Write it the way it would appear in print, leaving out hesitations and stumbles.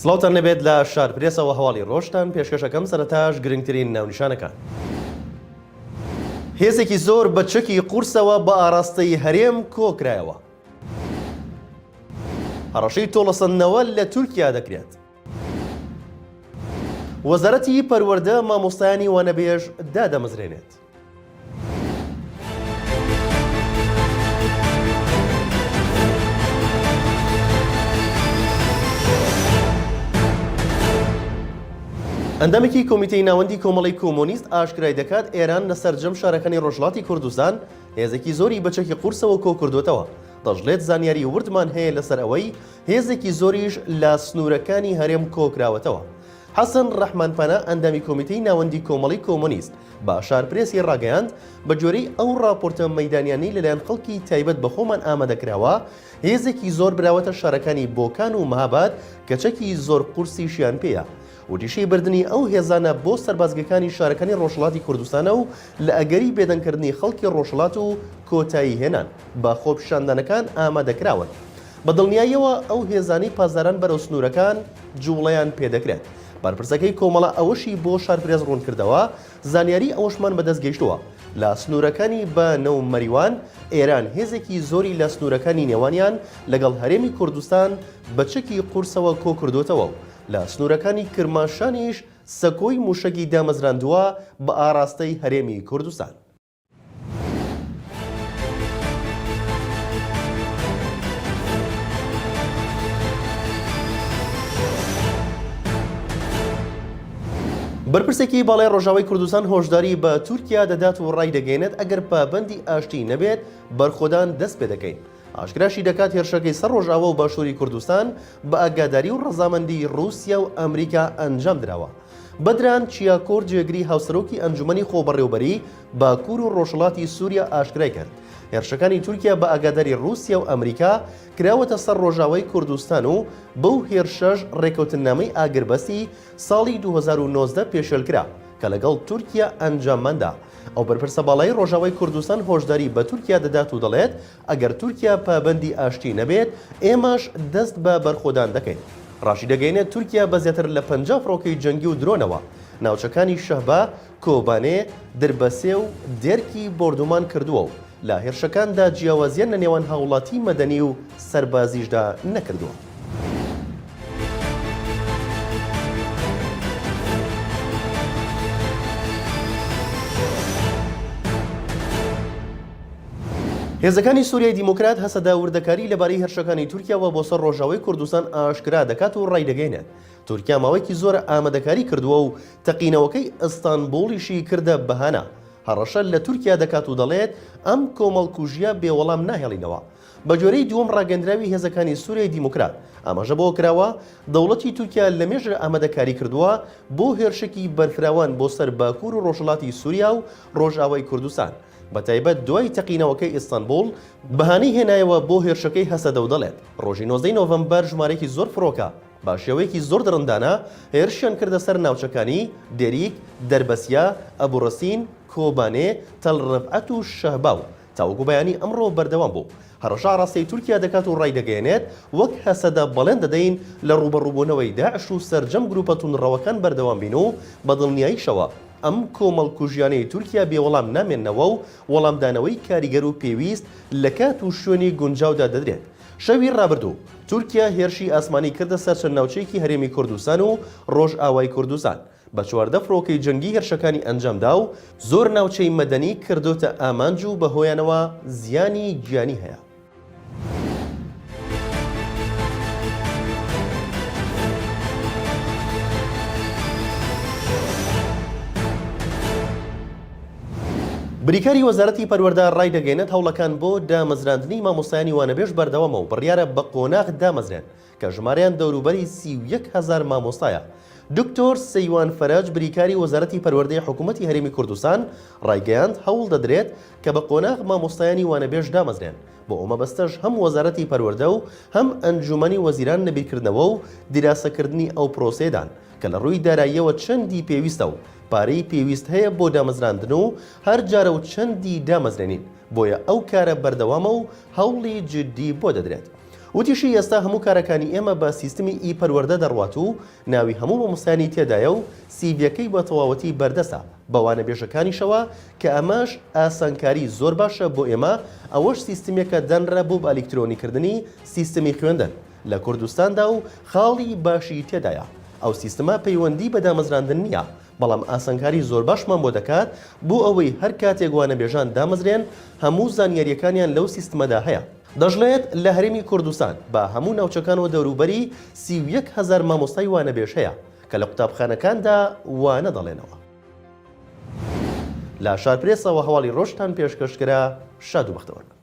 سڵاوتان لەبێت لە شار پرێسەوە هەواڵی ڕۆژتان پێشکەشەکەم سەرەتاش گرنگترین ناونیشانەکان. هێزێکی زۆر بە چەکی قورسەوە بە ئاراستەی هەرێم کۆکرایەوە. هەڕەشەی تۆڵەسەندنەوە لە تورکیا دەکرێت. وەزارەتی پەروەردە مامۆستایانی وانەبێژ دادەمەزرێنێت. ئەندامێکی کۆمیتەی ناوەندی کۆمەڵی کۆمۆنیست ئاشکرای دەکات ئێران لە سەرجەم شارەکانی ڕۆژهەڵاتی کوردستان هێزێکی زۆری بەچەکی قورسەوە کۆکردوێتەوە. دەژڵێت زانیاری وردمان هەیە لەسەر ئەوەی هێزێکی زۆریش لە سنوورەکانی هەرێم کۆکراوەتەوە. حەسەن ڕەحمانپەنە ئەندامی کۆمیتەی ناوەندی کۆمەڵی کۆمۆنیست بە شارپرێسی ڕاگەیاند بە جۆرەی ئەو راپۆرتە مەیدانیانەی لەلایەن خەڵکی تایبەت بە خۆمان ئامادەکراوە هێزێکی زۆر براوەتە شارەکانی بۆکان و مەهاباد کە چەکی زۆر قورسیشیان پێیە. وتیشەی بردننی ئەو هێزانە بۆ سەربازگەکانی شارەکانی ڕۆژهەڵاتی کوردستانە و لە ئەگەری بێدەنگکردنی خەڵکی ڕۆژهەڵات و کۆتایی هێنان بە خۆپیشاندانەکان ئامادەکراون. بە دڵنیاییەوە ئەو هێزانی پازاران بەرەو سنوورەکان جوڵەیان پێدەکرێت. بەرپرسەکەی کۆمەڵە ئەوەشی بۆ شارپرێز ڕوون کردەوە زانیاری ئەوەشمان بەدەست گەیشتووە لە سنوورەکانی بە نەو مەریوان ئێران هێزێکی زۆری لە سنوورەکانی نێوانیان لەگەڵ هەرێمی کوردستان بە چەکی قورسەوە کۆکردوێتەوە و لە سنوورەکانی کرماشانیش سەکۆی موشەکی دامەزراندووە بە ئاراستەی هەرێمی کوردستان. بەرپرسێکی باڵای ڕۆژاوای کوردستان هۆشداری بە تورکیا دەدات و ڕای دەگەێنێت ئەگەر پابەندی ئاشتی نەبێت بەرخۆدان دەست پێ دەکەین. ئاشکراشی دەکات هێرشەکەی سەر ڕۆژاوە و باشووری کوردستان بە ئاگاداری و ڕەزامەندی رووسیا و ئەمریکا ئەنجام درراوە. بەدران چیاکۆر جێگری هاوسەرۆکی ئەنجومەنی خۆبەڕێوەبەری باکوور و ڕۆژهەڵاتی سووریا ئاشکرای کرد. هێرشەکانی تورکیا بە ئاگاداری رووسیا و ئەمریکا کراوەتە سەر ڕۆژاوای کوردستان و بەو هێرشەش ڕێکەوتنامەی ئاگربەستی ساڵی 2019 پێشێلکرا کە لەگەڵ تورکیا ئەنجاممەدا. ئەو بەرپرسە باڵای ڕۆژاوای کوردستان هۆشداری بە تورکیا دەدات و دەڵێت ئەگەر تورکیا پابەندی ئاشتی نەبێت ئێمەش دەست بە بەرخۆدان دەکەین. ڕاشی دەگەینێت تورکیا بە زیاتر لە 50 فڕۆکەی جەنگی و درۆنەوە ناوچەکانی شەهبا، کۆبانێ، دربەسێ و دێرکی بۆردومان کردووە و لە هێرشەکاندا جیاوازیان لە نێوان هاوڵاتی مەدەنی و سەربازیشدا نەکردووە. هێزەکانی سووریای دیموکرات هەسەدا وردەکاری لەبارەی هێرشەکانی تورکیاوە بۆ سەر ڕۆژاوای کوردستان ئاشکرا دەکات و ڕای دەگەینێت تورکیا ماوەیەکی زۆر ئامادەکاری کردووە و تەقینەوەکەی ئەستانبوڵیشی کردە بەهانە. هەڕەشە لە تورکیا دەکات و دەڵێت ئەم کۆمەڵکوژیە بێوەڵام ناهێڵینەوە. بە جۆرەی دووەم ڕاگەندراوی هێزەکانی سووریای دیموکرات ئاماژە بۆ کراوە دەوڵەتی تورکیا لە مێژە ئامادەکاری کردووە بۆ هێرشێکی بەرفراوان بۆ سەر باکوور و ڕۆژهەڵاتی سووریا و ڕۆژئاوای کوردستان. بەتایبەت دوای تەقینەوەکەی ئیستانبول بەهانەی هێنایەوە بۆ هێرشەکەی هەسەدە و دەڵێت ڕۆژی 19 نۆڤەمبەر ژمارەیەکی زۆر فڕۆکە با شێوەیەکی زۆر دڕندانە هێرشیان کردە سەر ناوچەکانی دێریک، دەربەسیا، ئەبوڕەسین، کۆبانێ، تەلڕەفعەت و شەهباو. تاوەکو بەیانی ئەمڕۆ بەردەوام بوو. هەڕەشە ڕاستەی تورکیا دەکات و ڕای دەگەێنێت وەک هەسەدە بەڵێن دەدەین لە ڕوبەڕووبوونەوەی داعش و سەرجەم گروپە تونڕەوەکان بەردەوام بین و بە دڵنیاییشەوە ئەم کۆمەڵکوژیانەی تورکیا بێوەڵام نامێننەوە و وەڵامدانەوەی کاریگەر و پێویست لە کات و شوێنی گونجاودا دەدرێت. شەوی ڕابردوو تورکیا هێرشی ئاسمانی کردە سەر چەند ناوچەیەکی هەرێمی کوردستان و ڕۆژئاوای کوردستان بە 14 فڕۆکەی جەنگی هێرشەکانی ئەنجامدا و زۆر ناوچەی مەدەنی کردوتە ئامانج و بەهۆیانەوە زیانی گیانی هەیە. بریکاری وەزارەتی پەروەردە ڕای دەگەێنێت هەوڵەکان بۆ دامەزراندنی مامۆستایانی وانەبێژ بەردەوامە و بڕیارە بە قۆناغ دامەزرێن کە ژمارەیان دەوروبەری 31,000 مامۆستایە. دکتۆر سەیوان فەرەج بریکاری وەزارەتی پەروەردەی حکوومەتی هەرێمی کوردستان ڕایگەیاند هەوڵ دەدرێت کە بە قۆناغ مامۆستایانی وانەبێژ دامەزرێن. بۆ ئەمە بەستەش هەم وەزارەتی پەروەردە و هەم ئەنجومەنی وەزیران لەبیرکردنەوە و دیراسەکردنی ئەو پرۆسێدان کە لە ڕووی داراییەوە چەندی پێویستە و پارەی پێویست هەیە بۆ دامەزراندن و هەر جارە و چەندی دامەزرێنین بۆیە ئەو کارە بەردەوامە و هەوڵی جدی بۆ دەدرێت. وتیشی ئێستا هەموو کارەکانی ئێمە بە سیستمی ئی پەروەردە دەڕوات و ناوی هەموو مامۆستایانی تێدایە و سیڤیەکەی بە تەواوەتی بەردەسە بەوانە بێژەکانیشەوە کە ئەمەش ئاسانکاری زۆر باشە بۆ ئێمە ئەوەش سیستمێکە دەنرە بۆ بە ئەلیکترۆنیکردنی سیستمی خوێندن لە کوردستاندا و خاڵی باشی تێدایە. ئەو سیستەمە پەیوەندی بە دامەزراندن نییە، بەڵام ئاسانکاری زۆر باشمان بۆ دەکات بۆ ئەوەی هەر کاتێک وانەبێژان دامەزرێن هەموو زانیاریەکانیان لەو سیستمەدا هەیە. دەژڵێت لە هەرێمی کوردستان بە هەموو ناوچەکانەوە دەوروبەری 31,000 مامۆستای وانەبێژ هەیە کە لە قوتابخانەکاندا وانە دەڵێنەوە. لە شارپرێسەوە هەواڵی ڕۆژتان پێشکەشکرا. شاد و بەختەوەرن.